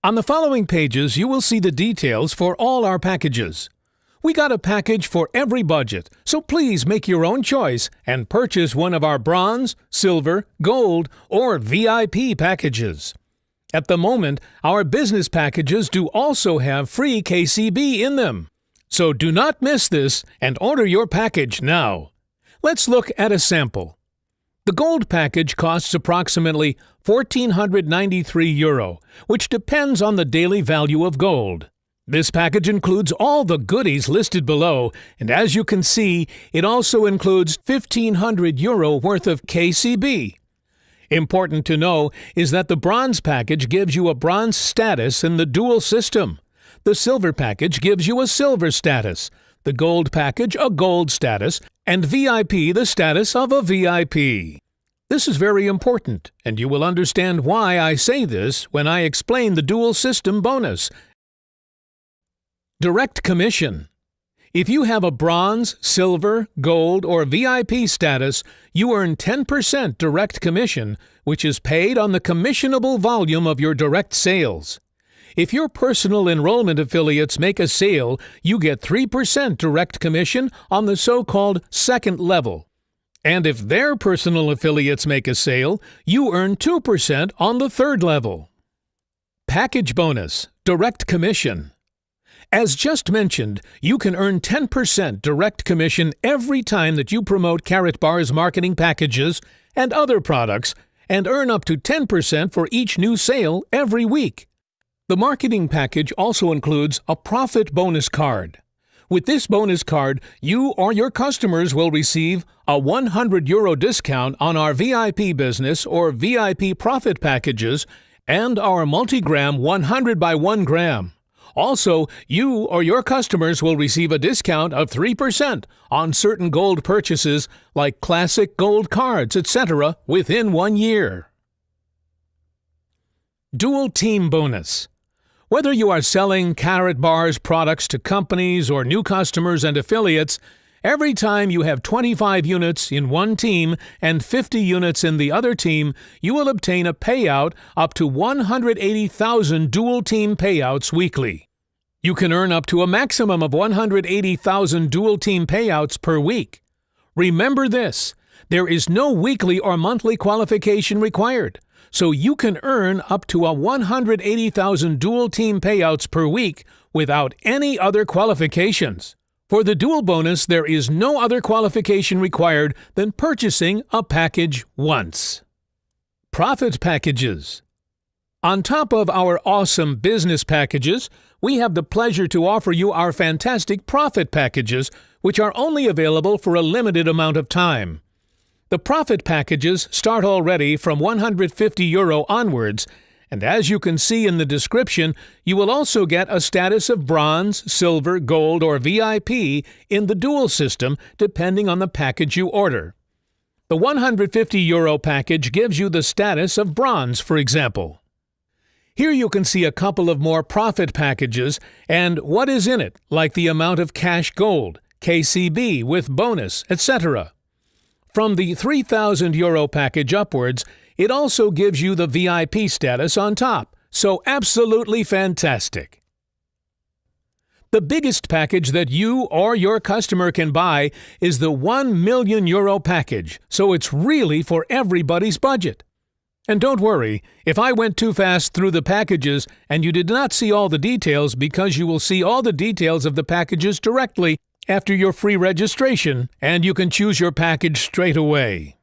On the following pages, you will see the details for all our packages. We got a package for every budget, so please make your own choice and purchase one of our bronze, silver, gold, or VIP packages. At the moment, our business packages do also have free KCB in them. So do not miss this and order your package now. Let's look at a sample. The gold package costs approximately €1,493, which depends on the daily value of gold. This package includes all the goodies listed below, and as you can see, it also includes €1,500 worth of KCB. Important to know is that the bronze package gives you a bronze status in the dual system. The silver package gives you a silver status, the gold package a gold status, and VIP the status of a VIP. This is very important, and you will understand why I say this when I explain the dual system bonus. Direct commission. If you have a bronze, silver, gold, or VIP status, you earn 10% direct commission, which is paid on the commissionable volume of your direct sales. If your personal enrollment affiliates make a sale, you get 3% direct commission on the so-called second level. And if their personal affiliates make a sale, you earn 2% on the third level. Package bonus, direct commission. As just mentioned, you can earn 10% direct commission every time that you promote Karatbars marketing packages and other products, and earn up to 10% for each new sale every week. The marketing package also includes a profit bonus card. With this bonus card, you or your customers will receive a €100 discount on our VIP business or VIP profit packages and our multigram 100 by 1 gram. Also, you or your customers will receive a discount of 3% on certain gold purchases like classic gold cards, etc. within 1 year. Dual Team Bonus. Whether you are selling Karatbars products to companies or new customers and affiliates, every time you have 25 units in one team and 50 units in the other team, you will obtain a payout up to 180,000 dual team payouts weekly. You can earn up to a maximum of 180,000 dual team payouts per week. Remember this, there is no weekly or monthly qualification required, so you can earn up to a 180,000 dual team payouts per week without any other qualifications. For the dual bonus, there is no other qualification required than purchasing a package once. Profit packages. On top of our awesome business packages, we have the pleasure to offer you our fantastic profit packages, which are only available for a limited amount of time. The profit packages start already from €150 onwards, and as you can see in the description, you will also get a status of bronze, silver, gold, or VIP in the dual system depending on the package you order. The €150 package gives you the status of bronze, for example. Here you can see a couple of more profit packages and what is in it, like the amount of cash gold, KCB with bonus, etc. From the €3,000 package upwards, it also gives you the VIP status on top, so absolutely fantastic. The biggest package that you or your customer can buy is the €1 million package, so it's really for everybody's budget. And don't worry, if I went too fast through the packages and you did not see all the details, because you will see all the details of the packages directly after your free registration, and you can choose your package straight away.